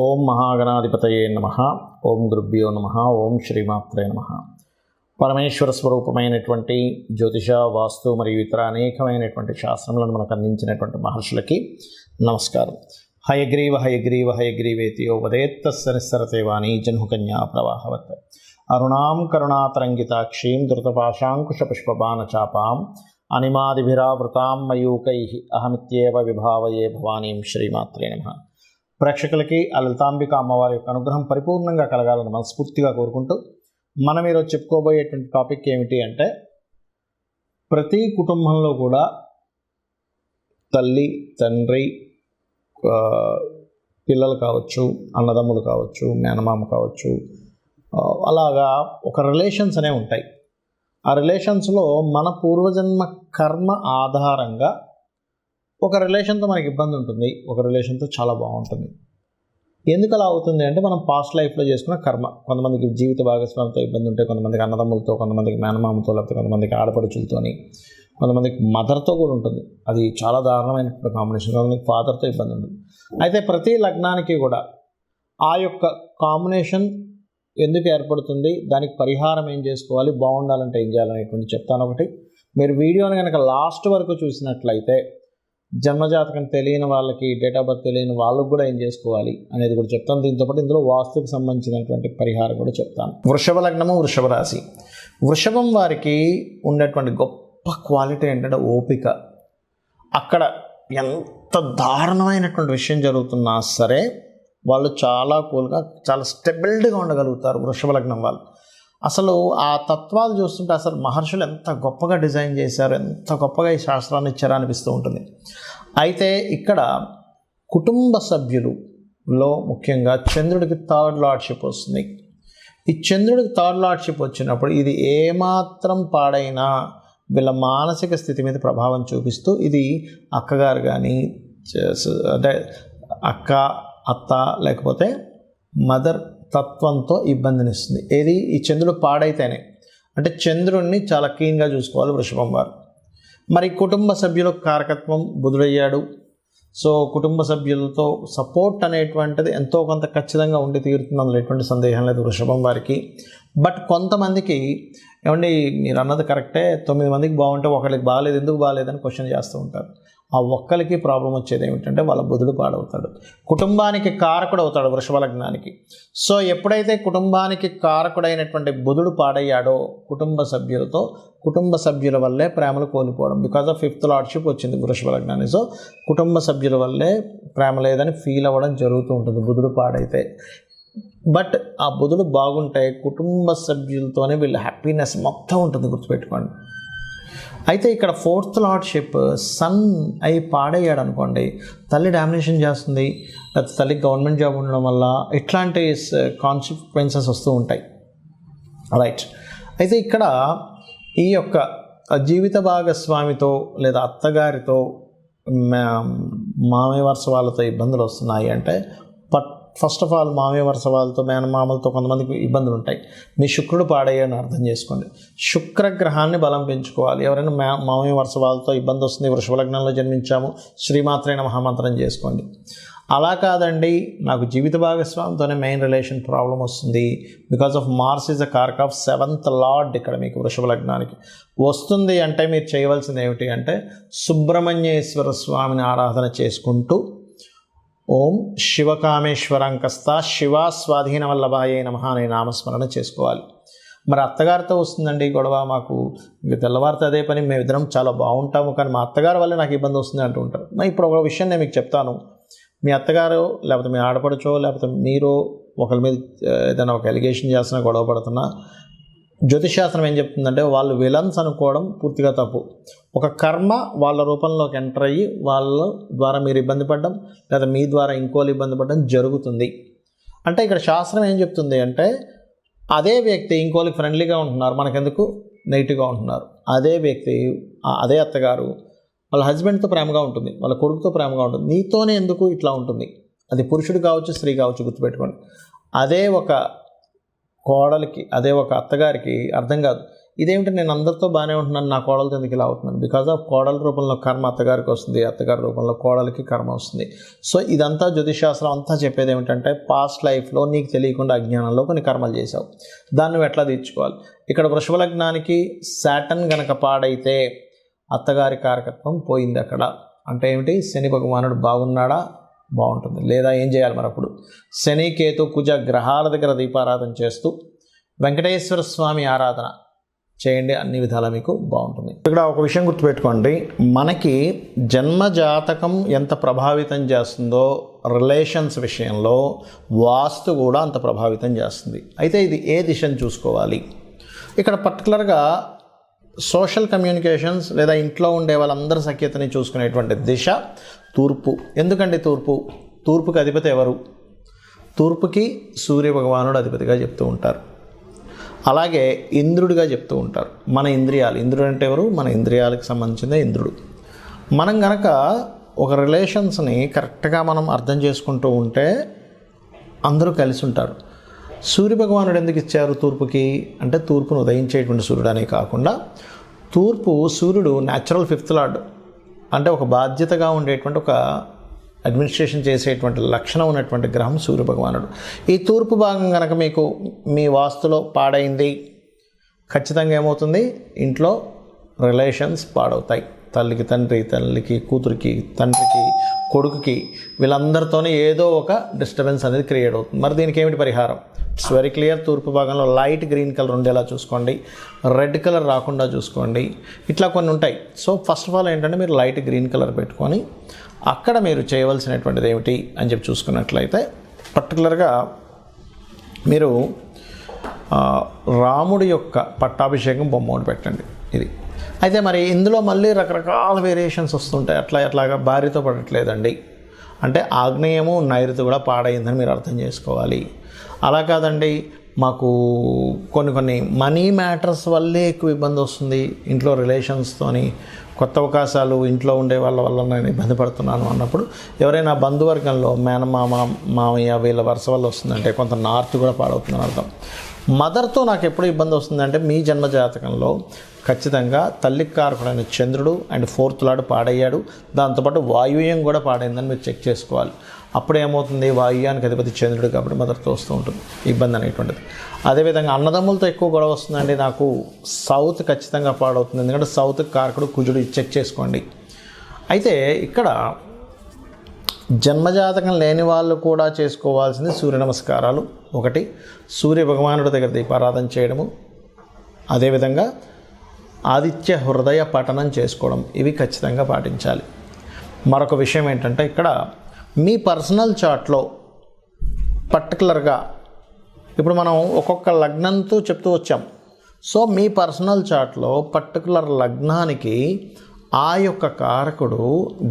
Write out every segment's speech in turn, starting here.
ఓం మహాగణాధిపతయే నమః. ఓం గురుభ్యో నమః. ఓం శ్రీమాత్రే నమః. పరమేశ్వర స్వరూపమైనటువంటి జ్యోతిష, వాస్తు మరియు ఇతర అనేకమైనటువంటి శాస్త్రములను మనకు అందించినటువంటి మహర్షులకి నమస్కారం. హయగ్రీవ హయగ్రీవ హయగ్రీవేతియో వదేత్తస్య నిస్సరతే వాణి జన్హుకన్యా ప్రవాహవత్. అరుణాం కరుణాతరంగితాక్షీం ధృతపాశాంకుశపుష్పబాణచాపాం అనిమాదిభిరావృతాం మయూకైః అహమిత్యేవ విభావయే భవానీం. శ్రీమాత్రే నమః. ప్రేక్షకులకి ఆ లలితాంబిక అమ్మవారి యొక్క అనుగ్రహం పరిపూర్ణంగా కలగాలని మనస్ఫూర్తిగా కోరుకుంటూ మనం ఈరోజు చెప్పుకోబోయేటువంటి టాపిక్ ఏమిటి అంటే, ప్రతి కుటుంబంలో కూడా తల్లి, తండ్రి, పిల్లలు కావచ్చు, అన్నదమ్ములు కావచ్చు, మేనమామ కావచ్చు, అలాగా ఒక రిలేషన్స్ అనేవి ఉంటాయి. ఆ రిలేషన్స్లో మన పూర్వజన్మ కర్మ ఆధారంగా ఒక రిలేషన్తో మనకి ఇబ్బంది ఉంటుంది, ఒక రిలేషన్తో చాలా బాగుంటుంది. ఎందుకు అలా అవుతుంది అంటే, మనం పాస్ట్ లైఫ్లో చేసుకున్న కర్మ. కొంతమందికి జీవిత భాగస్వామితో ఇబ్బంది ఉంటే, కొంతమందికి అన్నదమ్ములతో, కొంతమందికి మేనమామతో, లేకపోతే కొంతమందికి ఆడపడుచులతోని, కొంతమందికి మదర్తో కూడా ఉంటుంది. అది చాలా దారుణమైనటువంటి కాంబినేషన్. కొంతమందికి ఫాదర్తో ఇబ్బంది ఉంటుంది. అయితే ప్రతి లగ్నానికి కూడా ఆ యొక్క కాంబినేషన్ ఎందుకు ఏర్పడుతుంది, దానికి పరిహారం ఏం చేసుకోవాలి, బాగుండాలంటే ఏం చేయాలనేటువంటి చెప్తాను. ఒకటి, మీరు వీడియోని కనుక లాస్ట్ వరకు చూసినట్లయితే జన్మజాతకం తెలియని వాళ్ళకి, డేట్ ఆఫ్ బర్త్ తెలియని వాళ్ళకు కూడా ఏం చేసుకోవాలి అనేది కూడా చెప్తాను. దీంతోపాటు ఇందులో వాస్తుకు సంబంధించినటువంటి పరిహారం కూడా చెప్తాను. వృషభ లగ్నము, వృషభ రాశి. వృషభం వారికి ఉండేటువంటి గొప్ప క్వాలిటీ ఏంటంటే ఓపిక. అక్కడ ఎంత దారుణమైనటువంటి విషయం జరుగుతున్నా సరే వాళ్ళు చాలా కూల్గా, చాలా స్టెబిల్డ్గా ఉండగలుగుతారు వృషభ లగ్నం వాళ్ళు. అసలు ఆ తత్వాలు చూస్తుంటే అసలు మహర్షులు ఎంత గొప్పగా డిజైన్ చేశారు, ఎంత గొప్పగా ఈ శాస్త్రాన్ని ఇచ్చారో అనిపిస్తూ ఉంటుంది. అయితే ఇక్కడ కుటుంబ సభ్యులలో ముఖ్యంగా చంద్రుడికి థర్డ్ లార్డ్షిప్ వస్తుంది. ఈ చంద్రుడికి థర్డ్ లార్డ్షిప్ వచ్చినప్పుడు ఇది ఏమాత్రం పాడైనా వీళ్ళ మానసిక స్థితి మీద ప్రభావం చూపిస్తూ, ఇది అక్కగారు కానీ, అంటే అక్క, అత్త, లేకపోతే మదర్ తత్వంతో ఇబ్బందినిస్తుంది. ఏది, ఈ చంద్రుడు పాడైతేనే. అంటే చంద్రుడిని చాలా క్లీన్గా చూసుకోవాలి వృషభం వారు. మరి కుటుంబ సభ్యుల కారకత్వం బుధుడయ్యాడు. సో కుటుంబ సభ్యులతో సపోర్ట్ అనేటువంటిది ఎంతో కొంత ఖచ్చితంగా ఉండి తీరుతుంది, అందులో ఎటువంటి సందేహం లేదు వృషభం వారికి. బట్ కొంతమందికి, ఏమండి మీరు అన్నది కరెక్టే, 9 మందికి బాగుంటే ఒకరికి బాగాలేదు, ఎందుకు బాగాలేదని క్వశ్చన్ చేస్తూ ఉంటారు. ఆ ఒక్కరికి ప్రాబ్లం వచ్చేది ఏమిటంటే వాళ్ళ బుధుడు పాడవుతాడు. కుటుంబానికి కారకుడు అవుతాడు వృషభ లగ్నానికి. సో ఎప్పుడైతే కుటుంబానికి కారకుడైనటువంటి బుధుడు పాడయ్యాడో, కుటుంబ సభ్యుల వల్లే ప్రేమలు కోల్పోవడం. బికాజ్ ఆఫ్ 5th లార్డ్షిప్ వచ్చింది వృషభ లగ్నానికి. సో కుటుంబ సభ్యుల వల్లే ప్రేమ లేదని ఫీల్ అవ్వడం జరుగుతూ ఉంటుంది బుధుడు పాడైతే. బట్ ఆ బుధుడు బాగుంటే కుటుంబ సభ్యులతోనే వీళ్ళ హ్యాపీనెస్ మొత్తం ఉంటుంది, గుర్తుపెట్టుకోండి. అయితే ఇక్కడ 4th లార్డ్షిప్ సన్ అయి పాడయ్యాడు అనుకోండి, తల్లి డామినేషన్ చేస్తుంది, లేకపోతే తల్లికి గవర్నమెంట్ జాబ్ ఉండడం వల్ల ఇట్లాంటి కాన్సిక్వెన్సెస్ వస్తూ ఉంటాయి. రైట్. అయితే ఇక్కడ ఈ యొక్క జీవిత భాగస్వామితో లేదా అత్తగారితో, మామయ్య వరుస వాళ్ళతో ఇబ్బందులు వస్తున్నాయి అంటే, ఫస్ట్ ఆఫ్ ఆల్ మామయ్య వరుస వాళ్ళతో, మేనమామలతో కొంతమందికి ఇబ్బందులు ఉంటాయి. మీ శుక్రుడు పాడయ్యాని అర్థం చేసుకోండి. శుక్రగ్రహాన్ని బలం పెంచుకోవాలి. ఎవరైనా మామయ్య వరుస వాళ్ళతో ఇబ్బంది వస్తుంది, వృషభ లగ్నంలో జన్మించాము, శ్రీమాత్రే నమః మంత్రం చేసుకోండి. అలా కాదండి, నాకు జీవిత భాగస్వామితోనే మెయిన్ రిలేషన్ ప్రాబ్లం వస్తుంది, because of Mars is a కార్క్ ఆఫ్ 7th లార్డ్ ఇక్కడ మీకు వృషభ లగ్నానికి వస్తుంది అంటే, మీరు చేయవలసింది ఏమిటి అంటే, సుబ్రహ్మణ్యేశ్వర స్వామిని ఆరాధన చేసుకుంటూ ఓం శివకామేశ్వరంకస్త శివ స్వాధీన వల్లభాయే నమః అనే నామస్మరణ చేసుకోవాలి. మరి అత్తగారితో వస్తుందండి గొడవ, మాకు ఇంక తెల్లవారితో అదే పని, మేమిద్దరం చాలా బాగుంటాము, కానీ మా అత్తగారి వల్లే నాకు ఇబ్బంది వస్తుంది అంటూ ఉంటారు. మరి ఇప్పుడు ఒక విషయం నేను మీకు చెప్తాను. మీ అత్తగారు, లేకపోతే మీ ఆడపడుచో, లేకపోతే మీరు ఒకరి మీద ఏదైనా ఒక ఎలిగేషన్ చేస్తున్నా, గొడవ పడుతున్నా, జ్యోతిషాస్త్రం ఏం చెప్తుందంటే, వాళ్ళు విలన్స్ అనుకోవడం పూర్తిగా తప్పు. ఒక కర్మ వాళ్ళ రూపంలోకి ఎంటర్ అయ్యి వాళ్ళ ద్వారా మీరు ఇబ్బంది పడడం, లేదా మీ ద్వారా ఇంకోళ్ళు ఇబ్బంది పడడం జరుగుతుంది. అంటే ఇక్కడ శాస్త్రం ఏం చెప్తుంది అంటే, అదే వ్యక్తి ఇంకోళ్ళకి ఫ్రెండ్లీగా ఉంటున్నారు, మనకెందుకు నెగిటివ్గా ఉంటున్నారు. అదే వ్యక్తి, అదే అత్తగారు వాళ్ళ హస్బెండ్తో ప్రేమగా ఉంటుంది, వాళ్ళ కొడుకుతో ప్రేమగా ఉంటుంది, నీతోనే ఎందుకు ఇట్లా ఉంటుంది. అది పురుషుడు కావచ్చు, స్త్రీ కావచ్చు, గుర్తుపెట్టుకోండి. అదే ఒక కోడలికి, అదే ఒక అత్తగారికి అర్థం కాదు, ఇదేమిటి నేను అందరితో బాగానే ఉంటున్నాను, నా కోడలతో ఎందుకు ఇలా అవుతున్నాను? బికాజ్ ఆఫ్ కోడల రూపంలో కర్మ అత్తగారికి వస్తుంది, అత్తగారి రూపంలో కోడలికి కర్మ వస్తుంది. సో ఇదంతా జ్యోతిషాస్త్రం అంతా చెప్పేది ఏమిటంటే పాస్ట్ లైఫ్లో నీకు తెలియకుండా అజ్ఞానంలో కొన్ని కర్మలు చేసావు, దాన్ని నువ్వు ఎట్లా తీర్చుకోవాలి. ఇక్కడ వృషభ లగ్నానికి శాటర్న్ గనక పాడైతే అత్తగారి కారకత్వం పోయింది అక్కడ. అంటే ఏమిటి, శని భగవానుడు బాగున్నాడా, బాగుంటుంది. లేదా ఏం చేయాలి మరి అప్పుడు? శని, కేతు, కుజ గ్రహాల దగ్గర దీపారాధన చేస్తూ వెంకటేశ్వర స్వామి ఆరాధన చేయండి, అన్ని విధాలా మీకు బాగుంటుంది. ఇక్కడ ఒక విషయం గుర్తుపెట్టుకోండి, మనకి జన్మజాతకం ఎంత ప్రభావితం చేస్తుందో రిలేషన్స్ విషయంలో వాస్తు కూడా అంత ప్రభావితం చేస్తుంది. అయితే ఇది ఏ దిశను చూసుకోవాలి? ఇక్కడ పర్టికులర్గా సోషల్ కమ్యూనికేషన్స్ లేదా ఇంట్లో ఉండే వాళ్ళందరి సఖ్యతని చూసుకునేటువంటి దిశ తూర్పు. ఎందుకండి తూర్పుకి అధిపతి ఎవరు? తూర్పుకి సూర్య భగవానుడు అధిపతిగా చెప్తూ ఉంటారు, అలాగే ఇంద్రుడిగా చెప్తూ ఉంటారు. మన ఇంద్రియాలు, ఇంద్రుడు అంటే ఎవరు? మన ఇంద్రియాలకు సంబంధించిన ఇంద్రుడు. మనం గనక ఒక రిలేషన్స్ని కరెక్ట్గా మనం అర్థం చేసుకుంటూ ఉంటే అందరూ కలిసి ఉంటారు. సూర్య భగవానుడు ఎందుకు ఇచ్చారు తూర్పుకి అంటే, తూర్పును ఉదయించేటువంటి సూర్యుడు అనే కాకుండా సూర్యుడు న్యాచురల్ ఫిఫ్త్ లార్డ్, అంటే ఒక బాధ్యతగా ఉండేటువంటి, ఒక అడ్మినిస్ట్రేషన్ చేసేటువంటి లక్షణం ఉన్నటువంటి గ్రహం సూర్య భగవానుడు. ఈ తూర్పు భాగం కనుక మీకు మీ వాస్తులో పాడైంది, ఖచ్చితంగా ఏమవుతుంది? ఇంట్లో రిలేషన్స్ పాడవుతాయి. తల్లికి తండ్రి, తల్లికి కూతురికి, తండ్రికి కొడుకుకి, వీళ్ళందరితోనే ఏదో ఒక డిస్టర్బెన్స్ అనేది క్రియేట్ అవుతుంది. మరి దీనికి ఏమిటి పరిహారం? It's very clear. తూర్పు భాగంలో లైట్ గ్రీన్ కలర్ ఉండేలా చూసుకోండి, రెడ్ కలర్ రాకుండా చూసుకోండి, ఇట్లా కొన్ని ఉంటాయి. సో ఫస్ట్ ఆఫ్ ఆల్ ఏంటంటే మీరు లైట్ గ్రీన్ కలర్ పెట్టుకొని అక్కడ మీరు చేయవలసినటువంటిది ఏమిటి అని చెప్పి చూసుకున్నట్లయితే, పర్టికులర్గా మీరు రాముడి యొక్క పట్టాభిషేకం బొమ్మ ఒకటి పెట్టండి. ఇది అయితే మరి ఇందులో మళ్ళీ రకరకాల వేరియేషన్స్ వస్తుంటాయి. అట్లాగా భార్యతో పడట్లేదండి అంటే ఆగ్నేయము నైరుతి కూడా పాడైందని మీరు అర్థం చేసుకోవాలి. అలా కాదండి, మాకు కొన్ని మనీ మ్యాటర్స్ వల్లే ఎక్కువ ఇబ్బంది వస్తుంది, ఇంట్లో రిలేషన్స్తోని కొత్త అవకాశాలు ఇంట్లో ఉండే వాళ్ళ వల్ల నేను ఇబ్బంది పడుతున్నాను అన్నప్పుడు, ఎవరైనా బంధువర్గంలో మేనమామ, మామయ్య వీళ్ళ వరుస వల్ల వస్తుందంటే కొంత నార్త్ కూడా పాడవుతుందని అర్థం. మదర్తో నాకు ఎప్పుడు ఇబ్బంది వస్తుందంటే మీ జన్మజాతకంలో ఖచ్చితంగా తల్లికి కారకుడైన చంద్రుడు అండ్ ఫోర్త్ లార్డ్ పాడయ్యాడు, దాంతోపాటు వాయువ్యం కూడా పాడైందని మీరు చెక్ చేసుకోవాలి. అప్పుడు ఏమవుతుంది? వాయువ్యానికి అధిపతి చంద్రుడు కాబట్టి మదర్తో వస్తూ ఉంటుంది ఇబ్బంది అనేటువంటిది. అదేవిధంగా అన్నదమ్ములతో ఎక్కువ గొడవ వస్తుందండి నాకు, సౌత్ ఖచ్చితంగా పాడవుతుంది, ఎందుకంటే సౌత్ కారకుడు కుజుడు, చెక్ చేసుకోండి. అయితే ఇక్కడ జన్మజాతకం లేని వాళ్ళు కూడా చేసుకోవాల్సింది సూర్య నమస్కారాలు. ఒకటి, సూర్య భగవానుడి దగ్గర దీపారాధన చేయడము, అదేవిధంగా ఆదిత్య హృదయ పఠనం చేసుకోవడం, ఇవి ఖచ్చితంగా పాటించాలి. మరొక విషయం ఏంటంటే, ఇక్కడ మీ పర్సనల్ చార్ట్లో పర్టికులర్గా ఇప్పుడు మనం ఒక్కొక్క లగ్నంతో చెప్తూ వచ్చాం. సో మీ పర్సనల్ చార్ట్లో పర్టికులర్ లగ్నానికి ఆ యొక్క కారకుడు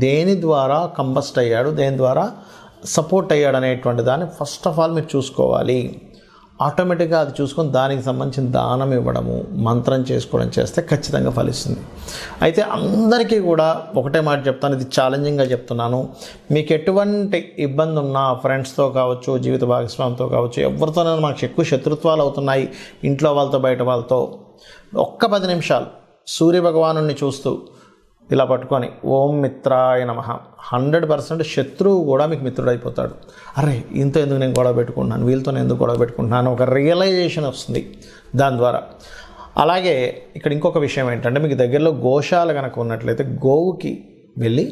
దేని ద్వారా కంబస్ట్ అయ్యాడు, దేని ద్వారా సపోర్ట్ అయ్యాడు అనేటువంటి దాన్ని ఫస్ట్ ఆఫ్ ఆల్ మీరు చూసుకోవాలి. ఆటోమేటిక్గా అది చూసుకొని దానికి సంబంధించిన దానం ఇవ్వడము, మంత్రం చేసుకోవడం చేస్తే ఖచ్చితంగా ఫలిస్తుంది. అయితే అందరికీ కూడా ఒకటే మాట చెప్తాను, ఇది ఛాలెంజింగ్గా చెప్తున్నాను. మీకు ఎటువంటి ఇబ్బంది ఉన్నా ఫ్రెండ్స్తో కావచ్చు, జీవిత భాగస్వామితో కావచ్చు, ఎవరితోనైనా మాకు ఎక్కువ శత్రుత్వాలు అవుతున్నాయి ఇంట్లో వాళ్ళతో బయట వాళ్ళతో, ఒక్క 10 నిమిషాలు సూర్య భగవానుడిని చూస్తూ ఇలా పట్టుకొని ఓం మిత్రాయ నమః, 100% శత్రువు కూడా మీకు మిత్రుడు అయిపోతాడు. అరే ఇంత ఎందుకు నేను గొడవ పెట్టుకుంటున్నాను, వీళ్ళతో నేను ఎందుకు గొడవ పెట్టుకుంటున్నాను, ఒక రియలైజేషన్ వస్తుంది దాని ద్వారా. అలాగే ఇక్కడ ఇంకొక విషయం ఏంటంటే, మీకు దగ్గరలో గోశాల కనుక ఉన్నట్లయితే గోవుకి వెళ్ళి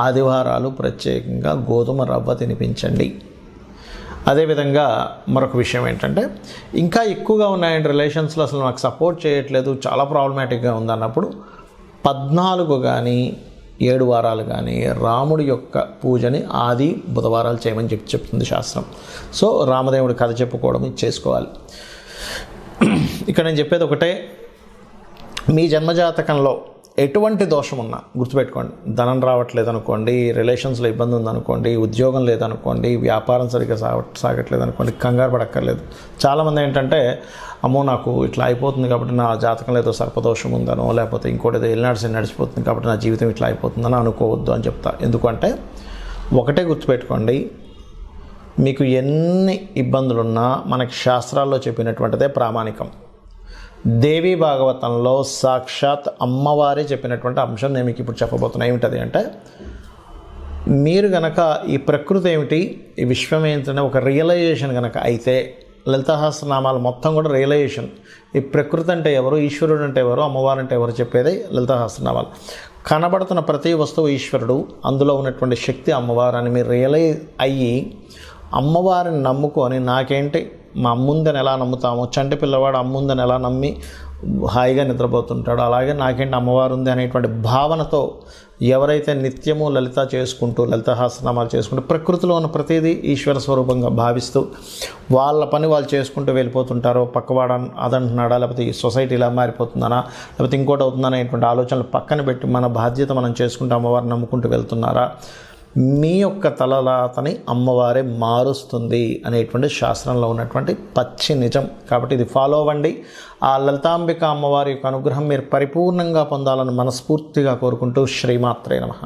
ఆదివారాలు ప్రత్యేకంగా గోధుమ రవ్వ తినిపించండి. అదేవిధంగా మరొక విషయం ఏంటంటే, ఇంకా ఎక్కువగా ఉన్నాయండి రిలేషన్స్లో, అసలు నాకు సపోర్ట్ చేయట్లేదు, చాలా ప్రాబ్లమాటిక్గా ఉందన్నప్పుడు 14 కానీ 7 వారాలు కానీ రాముడి యొక్క పూజని ఆది బుధవారాలు చేయమని చెప్తుంది శాస్త్రం. సో రామదేవుడి కథ చెప్పుకోవడం చేసుకోవాలి. ఇక్కడ నేను చెప్పేది ఒకటే, మీ జన్మజాతకంలో ఎటువంటి దోషం ఉన్నా గుర్తుపెట్టుకోండి. ధనం రావట్లేదు అనుకోండి, రిలేషన్స్లో ఇబ్బంది ఉందనుకోండి, ఉద్యోగం లేదనుకోండి, వ్యాపారం సరిగ్గా సాగట్లేదు అనుకోండి, కంగారు పడక్కర్లేదు. చాలామంది ఏంటంటే, అమ్మో నాకు ఇట్లా అయిపోతుంది కాబట్టి నా జాతకంలో ఏదో సర్పదోషం ఉందనో, లేకపోతే ఇంకోటి ఏదో ఎల్నాడ్స్ నడిచిపోతుంది కాబట్టి నా జీవితం ఇట్లా అయిపోతుందని అనుకోవద్దు అని చెప్తా. ఎందుకంటే ఒకటే గుర్తుపెట్టుకోండి, మీకు ఎన్ని ఇబ్బందులున్నా మనకి శాస్త్రాల్లో చెప్పినటువంటిదే ప్రామాణికం. దేవీ భాగవతంలో సాక్షాత్ అమ్మవారే చెప్పినటువంటి అంశం నేను మీకు ఇప్పుడు చెప్పబోతున్నా. ఏమిటది అంటే, మీరు గనక ఈ ప్రకృతి ఏమిటి, ఈ విశ్వం ఏంటనే ఒక రియలైజేషన్ కనుక అయితే, లలితా సహస్రనామాలు మొత్తం కూడా రియలైజేషన్. ఈ ప్రకృతి అంటే ఎవరు, ఈశ్వరుడు అంటే ఎవరు, అమ్మవారు అంటే ఎవరు చెప్పేది లలితా సహస్రనామాలు. కనబడుతున్న ప్రతి వస్తువు ఈశ్వరుడు, అందులో ఉన్నటువంటి శక్తి అమ్మవారు అని మీరు రియలైజ్ అయ్యి అమ్మవారిని నమ్ముకొని, నాకేంటి మా అమ్ముందని ఎలా నమ్ముతామో, చంటి పిల్లవాడు అమ్ముందని ఎలా నమ్మి హాయిగా నిద్రపోతుంటాడు, అలాగే నాకేంటి అమ్మవారు ఉంది అనేటువంటి భావనతో ఎవరైతే నిత్యము లలిత చేసుకుంటూ, లలితా సహస్రనామాలు చేసుకుంటూ, ప్రకృతిలో ఉన్న ప్రతిదీ ఈశ్వర స్వరూపంగా భావిస్తూ వాళ్ళ పని వాళ్ళు చేసుకుంటూ వెళ్ళిపోతుంటారో, పక్కవాడ అదంటున్నాడా, లేకపోతే ఈ సొసైటీ ఇలా మారిపోతుందనా, లేకపోతే ఇంకోటి అవుతుందనా అనేటువంటి ఆలోచనలు పక్కన పెట్టి మన బాధ్యత మనం చేసుకుంటూ అమ్మవారిని నమ్ముకుంటూ వెళ్తున్నారా, మీ యొక్క తలరాతని అమ్మవారే మారుస్తుంది అనేటువంటి శాస్త్రంలో ఉన్నటువంటి పచ్చి నిజం. కాబట్టి ఇది ఫాలో అవ్వండి. ఆ లలితాంబిక అమ్మవారి యొక్క అనుగ్రహం మీరు పరిపూర్ణంగా పొందాలని మనస్ఫూర్తిగా కోరుకుంటూ శ్రీమాత్రే నమః.